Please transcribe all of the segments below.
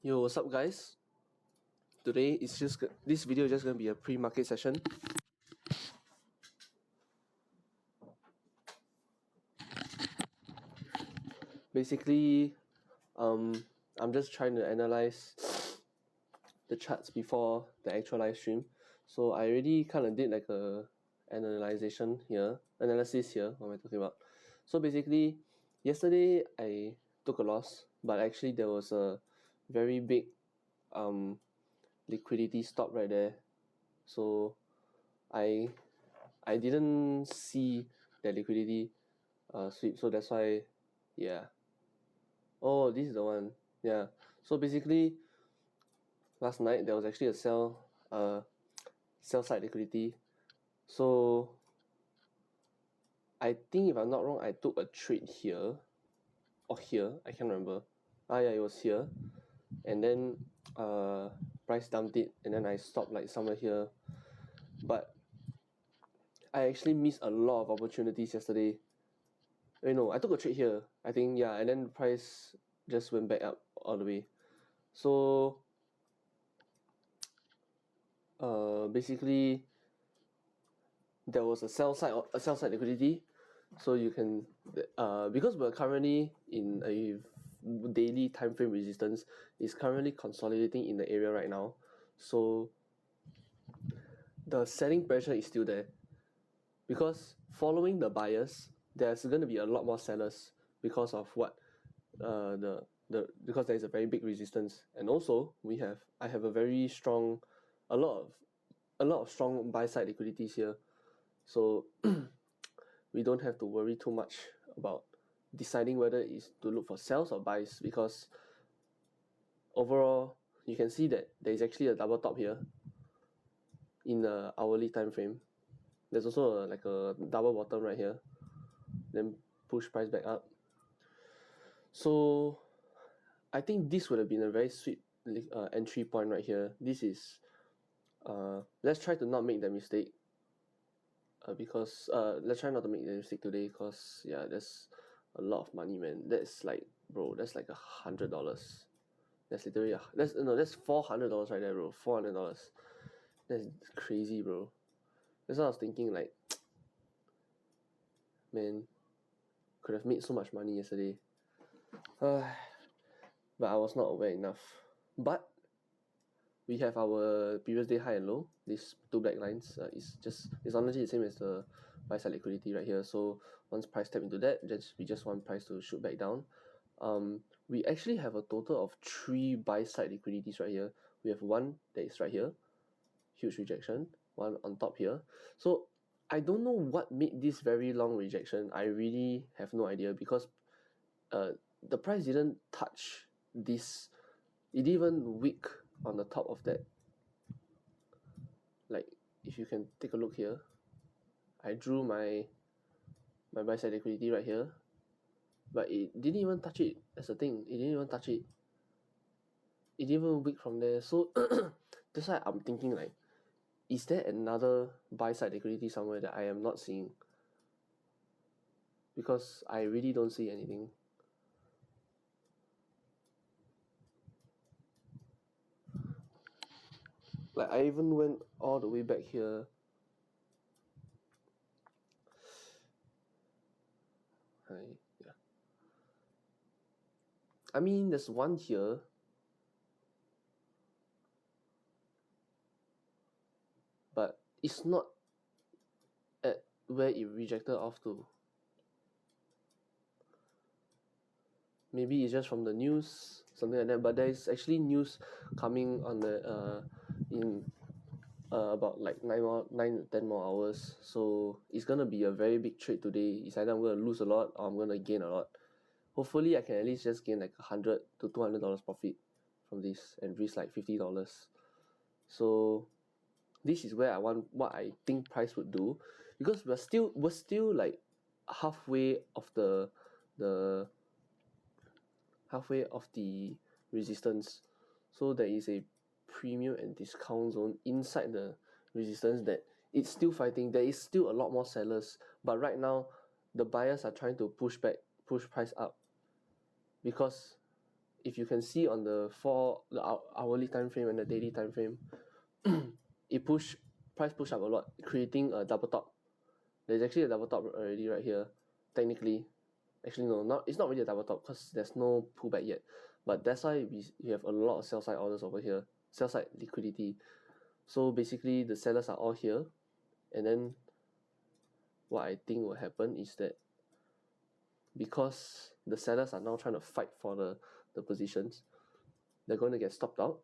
Yo, what's up, guys? Today this video is just gonna be a pre-market session. Basically, I'm just trying to analyze the charts before the actual live stream. So I already kind of did like a analysis here. What am I talking about? So basically, yesterday I took a loss, but actually there was a very big liquidity stop right there. So I didn't see the liquidity sweep, so that's why, yeah. Oh, this is the one. Yeah. So basically, last night there was actually a sell side liquidity. So I think if I'm not wrong, I took a trade here or here. I can't remember. Yeah, it was here, and then price dumped it, and then I stopped like somewhere here. But I actually missed a lot of opportunities yesterday. No, I took a trade here, I think, yeah, and then the price just went back up all the way. So basically there was a sell side liquidity. So you can because we're currently in a daily time frame resistance, is currently consolidating in the area right now. So the selling pressure is still there, because following the buyers there's going to be a lot more sellers because of what because there is a very big resistance, and also I have a very strong a lot of strong buy side liquidities here. So we don't have to worry too much about deciding whether it's to look for sells or buys, because overall you can see that there is actually a double top here in the hourly time frame. There's also like a double bottom right here, then push price back up. So I think this would have been a very sweet entry point right here. This is let's try to not make that mistake, because let's try not to make the mistake today, because yeah, that's a lot of money, man. That's like, bro, that's like $100. That's literally that's $400 right there, bro. $400. That's crazy, bro. That's what I was thinking, like, man, could have made so much money yesterday. But I was not aware enough. But we have our previous day high and low. These two black lines it's honestly the same as the buy side liquidity right here. So once price tap into that, we just want price to shoot back down. We actually have a total of 3 buy side liquidities right here. We have one that is right here, huge rejection, one on top here. So I don't know what made this very long rejection. I really have no idea, because the price didn't touch this. It didn't even wick on the top of that. Like, if you can take a look here, I drew my buy side liquidity right here, but it didn't even touch it. That's the thing, it didn't even touch it. It didn't even wick from there. So that's why I'm thinking, like, is there another buy side liquidity somewhere that I am not seeing? Because I really don't see anything. Like, I even went all the way back here. Yeah. I mean, there's one here. But it's not at where it rejected off to. Maybe it's just from the news, something like that. But there is actually news coming on the in about like 9 to 10 more hours. So it's gonna be a very big trade today. It's either I'm gonna lose a lot or I'm gonna gain a lot. Hopefully I can at least just gain like $100 to $200 profit from this and risk like $50. So this is where I want, what I think price would do, because we're still like halfway of the halfway of the resistance. So there is a premium and discount zone inside the resistance that it's still fighting. There is still a lot more sellers, but right now the buyers are trying to push price up, because if you can see on the hourly time frame and the daily time frame, price push up a lot, creating a double top. There's actually a double top already right here, technically. Actually no, it's not really a double top because there's no pullback yet, but that's why we have a lot of sell side orders over here, sell side liquidity. So basically the sellers are all here, and then what I think will happen is that because the sellers are now trying to fight for the positions, they're going to get stopped out.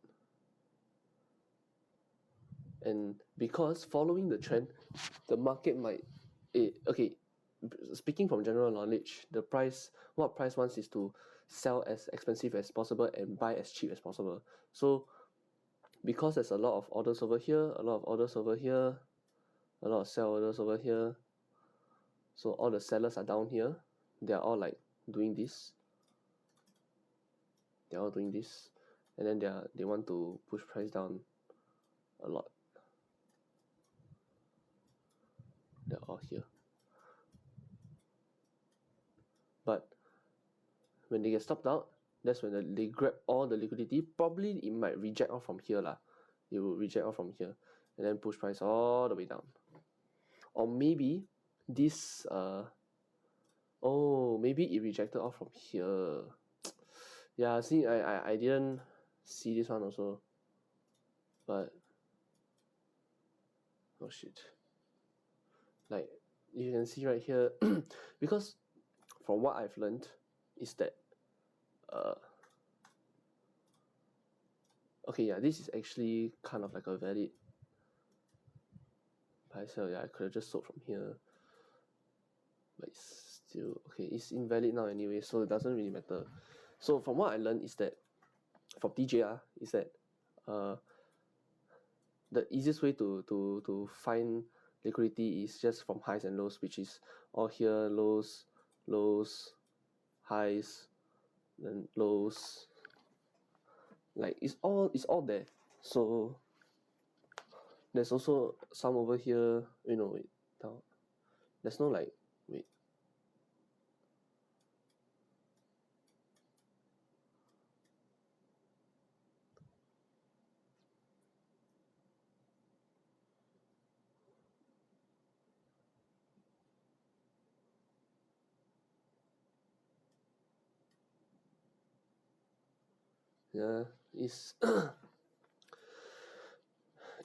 And because following the trend, the market might okay, speaking from general knowledge, what price wants is to sell as expensive as possible and buy as cheap as possible. So because there's a lot of orders over here, a lot of orders over here, a lot of sell orders over here, so all the sellers are down here. They're all like doing this. They're all doing this, and then they want to push price down a lot. They're all here. But when they get stopped out, that's when they grab all the liquidity. Probably it might reject off from here lah. It will reject off from here and then push price all the way down. Or maybe this maybe it rejected off from here. Yeah, see, I didn't see this one also, but oh shit. Like you can see right here, because from what I've learned is that okay, yeah, this is actually kind of like a valid buy sell. Yeah, I could have just sold from here, but it's still okay. It's invalid now anyway, so it doesn't really matter. So from what I learned is that from TJR is that the easiest way to find liquidity is just from highs and lows, which is all here, lows, highs, then lows. Like it's all there. So there's also some over here. Wait, down. There's no like wait. Yeah, it's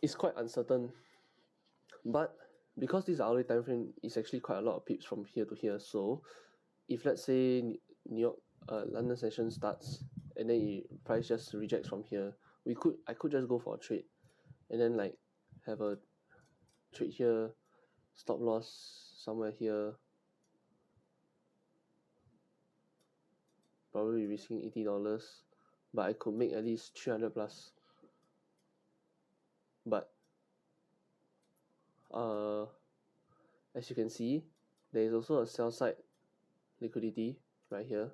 it's quite uncertain, but because this hourly time frame is actually quite a lot of pips from here to here. So if let's say New York London session starts and then price just rejects from here, I could just go for a trade and then like have a trade here, stop loss somewhere here, probably risking $80, but I could make at least 300 plus. But as you can see, there is also a sell side liquidity right here.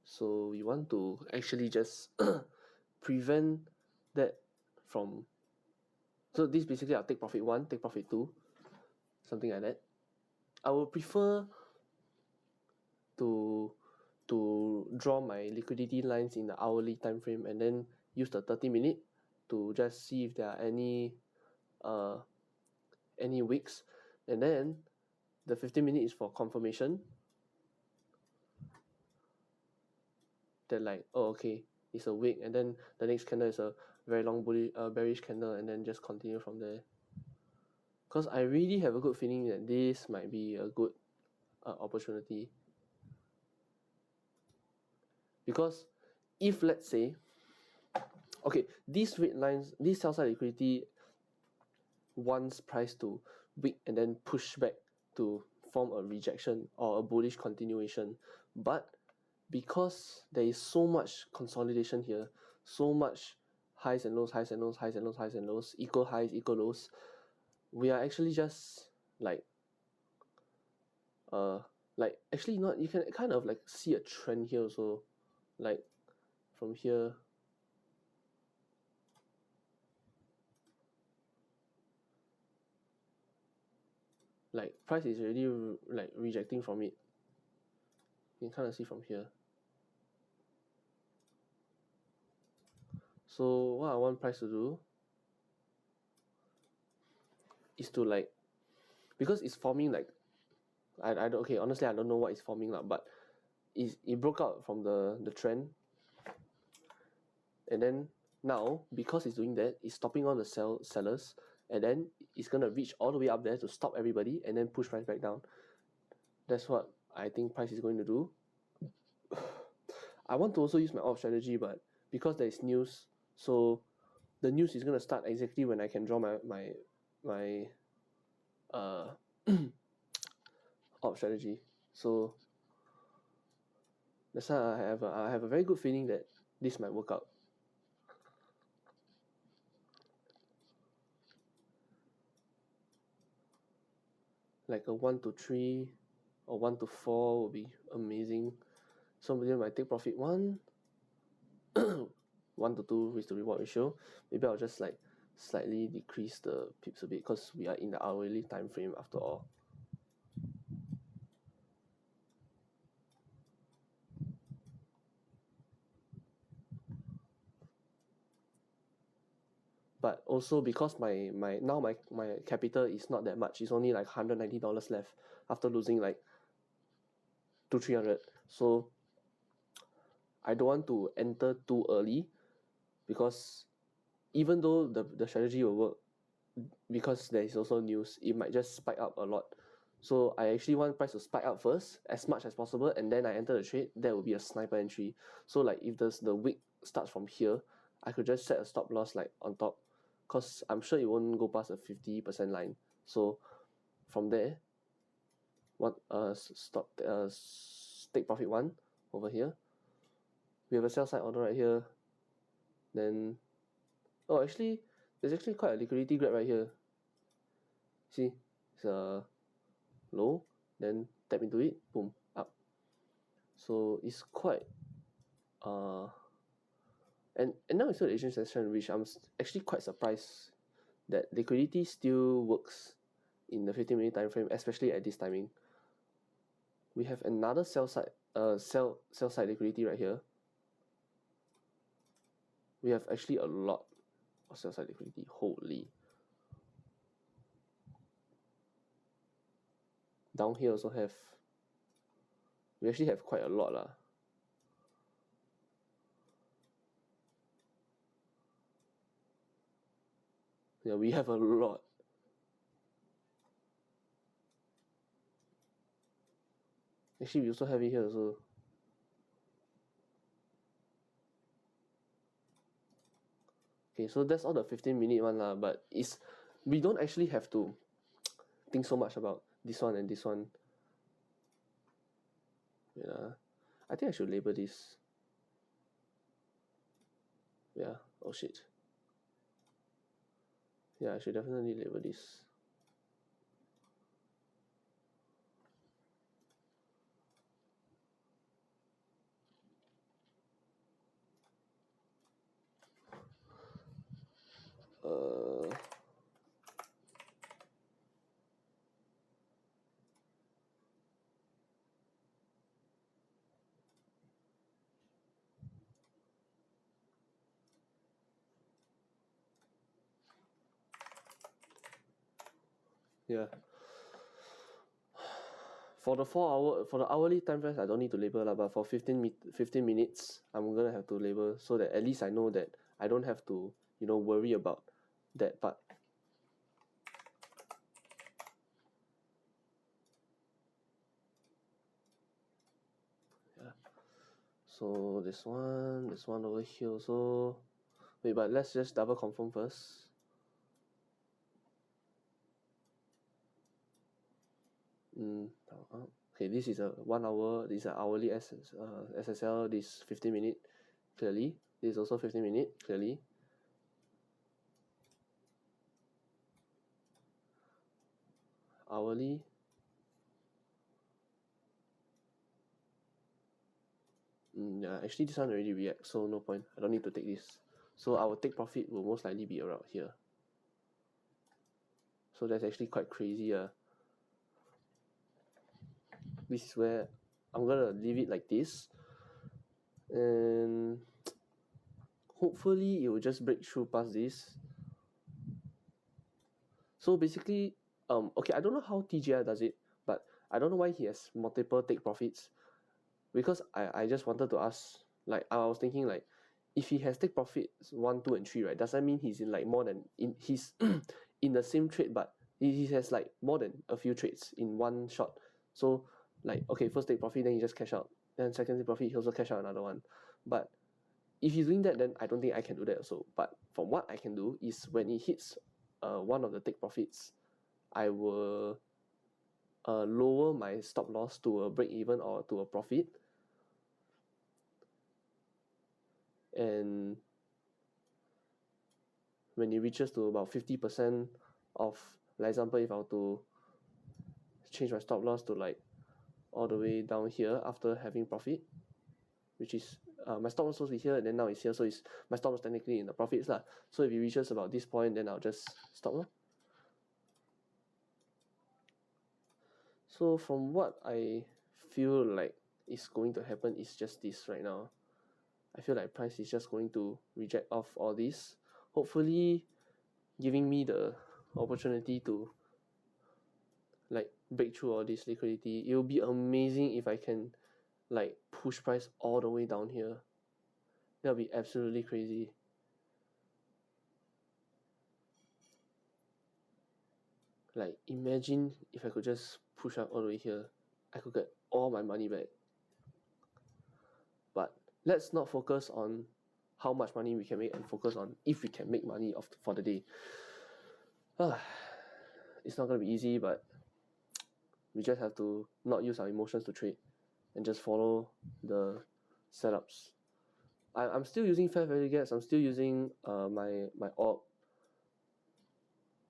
So we want to actually just prevent that from. So this basically I'll take profit 1, take profit 2, something like that. I would prefer to draw my liquidity lines in the hourly time frame and then use the 30-minute to just see if there are any wicks, and then the 15-minute is for confirmation that like, oh okay, it's a wick, and then the next candle is a very long bearish candle, and then just continue from there. Because I really have a good feeling that this might be a good opportunity. Because if let's say, okay, these red lines, this sell side liquidity wants price to wick and then push back to form a rejection or a bullish continuation, but because there is so much consolidation here, so much highs and lows, highs and lows, highs and lows, highs and lows, equal highs, equal lows, we are actually just like actually not, you can kind of like see a trend here also, like from here, like price is already like rejecting from it. You can kind of see from here. So what I want price to do is to like, because it's forming like, I don't, okay, honestly I don't know what it's forming lah, but it broke out from the trend, and then now because it's doing that, it's stopping all the sellers, and then it's gonna reach all the way up there to stop everybody and then push price back down. That's what I think price is going to do. I want to also use my op strategy, but because there is news, so the news is gonna start exactly when I can draw my op strategy. So that's why I have a very good feeling that this might work out. Like a 1 to 3 or 1 to 4 would be amazing. Somebody might take profit 1 1 to 2 risk to reward ratio. Maybe I'll just like slightly decrease the pips a bit because we are in the hourly time frame after all. But also because my capital is not that much, it's only like $190 left after losing like 200-300. So I don't want to enter too early, because even though the strategy will work, because there is also news, it might just spike up a lot. So I actually want price to spike up first as much as possible, and then I enter the trade. That will be a sniper entry. So like if the wick starts from here, I could just set a stop loss like on top, because I'm sure it won't go past a 50% line. So from there, what stop take profit 1 over here. We have a sell side order right here. Then actually there's actually quite a liquidity grab right here. See, it's a low, then tap into it, boom, up. So it's quite and now it's still the Asian session, which I'm actually quite surprised that liquidity still works in the 15-minute time frame, especially at this timing. We have another sell side liquidity right here. We have actually a lot of sell side liquidity. Holy. Down here also have, we actually have quite a lot lah. Yeah, we have a lot. Actually, we also have it here also. Okay, so that's all the 15-minute one lah, but we don't actually have to think so much about this one and this one. Yeah, I think I should label this. Yeah, oh shit. Yeah, I should definitely label this. Yeah. For the hourly time frames, I don't need to label lah, but for 15 minutes, I'm gonna have to label, so that at least I know that I don't have to, worry about that part. Yeah. So this one over here also. Wait, but let's just double confirm first. Okay, this is a 1 hour, this is an hourly SSL, this 15-minute, clearly. This is also 15-minute, clearly. Hourly. Yeah, actually this one already react, so no point. I don't need to take this. So our take profit will most likely be around here. So that's actually quite crazy. This is where I'm gonna leave it like this, and hopefully it will just break through past this. So basically, okay, I don't know how TGI does it, but I don't know why he has multiple take profits, because I just wanted to ask, like I was thinking like, if he has take profits 1, 2, and 3, right, does that mean he's in like more than in he's in the same trade, but he has like more than a few trades in one shot? So like, okay, first take profit, then he just cash out, then second take profit, he also cash out another one. But if he's doing that, then I don't think I can do that also. But from what I can do is, when he hits one of the take profits, I will lower my stop loss to a break even or to a profit, and when it reaches to about 50% of, like example, if I were to change my stop loss to like all the way down here after having profit, which is my stop loss supposed to be here, and then now it's here, so it's my stop loss technically in the profits lah. So if it reaches about this point, then I'll just stop lor. So from what I feel like is going to happen is just this right now. I feel like price is just going to reject off all this, hopefully giving me the opportunity to like break through all this liquidity. It will be amazing if I can like push price all the way down here. That'll be absolutely crazy. Like imagine if I could just push up all the way here, I could get all my money back. But let's not focus on how much money we can make, and focus on if we can make money for the day. It's not gonna be easy, but we just have to not use our emotions to trade and just follow the setups. I'm still using fair value gaps. I'm still using my orb.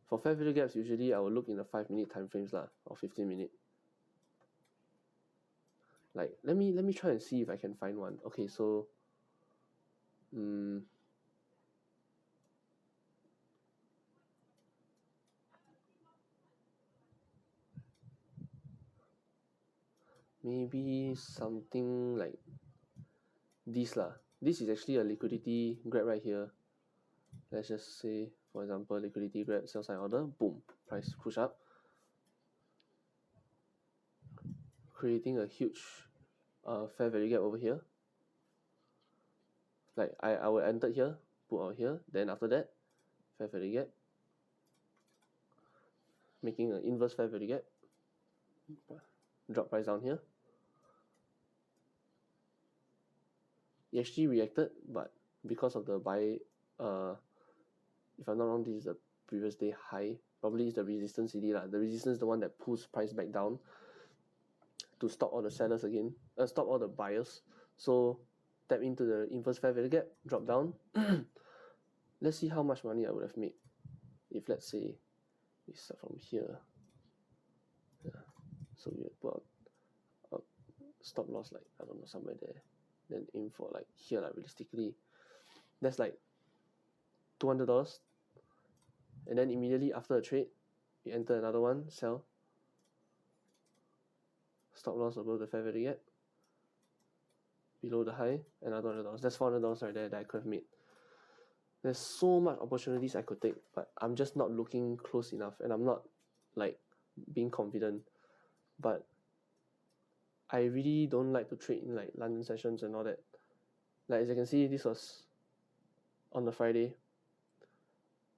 For fair value gaps, usually I will look in the 5-minute time frames lah, or 15-minute. Like let me try and see if I can find one. Okay, so maybe something like this lah. This is actually a liquidity grab right here. Let's just say, for example, liquidity grab, sell side order, boom, price push up, creating a huge fair value gap over here. Like I will enter here, put out here, then after that, fair value gap, making an inverse fair value gap, drop price down here. It actually reacted, but because of the buy, if I'm not wrong, this is the previous day high. Probably it's the resistance CD lah. The resistance is the one that pulls price back down to stop all the sellers again, stop all the buyers. So tap into the inverse fair value gap, drop down. Let's see how much money I would have made if, let's say, we start from here. Yeah. So we put a stop loss like, I don't know, somewhere there, then aim for like here, like realistically that's like $200, and then immediately after a trade we enter another one, sell, stop loss above the fair value gap, below the high, another $100. That's $400 right there that I could have made. There's so much opportunities I could take, but I'm just not looking close enough, and I'm not like being confident. But I really don't like to trade in like London sessions and all that. Like as you can see, this was on the Friday,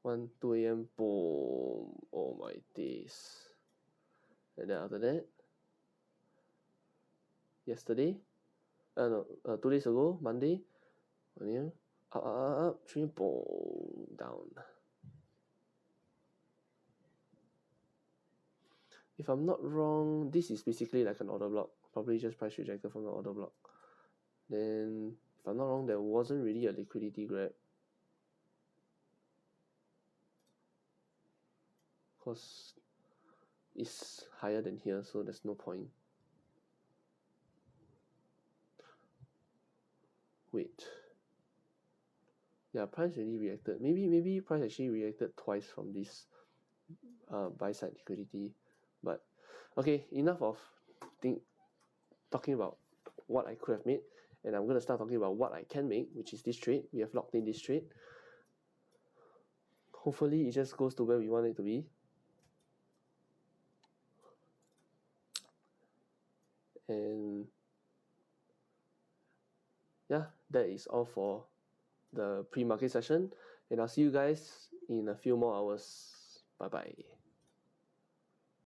1, 2 a.m. boom, oh my days. And then after that, yesterday, 2 days ago, Monday, 1 a.m. up, 3, boom, down. If I'm not wrong, this is basically like an order block, probably just price rejected from the order block. Then if I'm not wrong, there wasn't really a liquidity grab, because it's higher than here, so there's no point. Wait, yeah, price really reacted. Maybe price actually reacted twice from this buy side liquidity. But okay, enough of talking about what I could have made, and I'm going to start talking about what I can make, which is this trade. We have locked in this trade. Hopefully it just goes to where we want it to be. And yeah, that is all for the pre-market session, and I'll see you guys in a few more hours. Bye bye.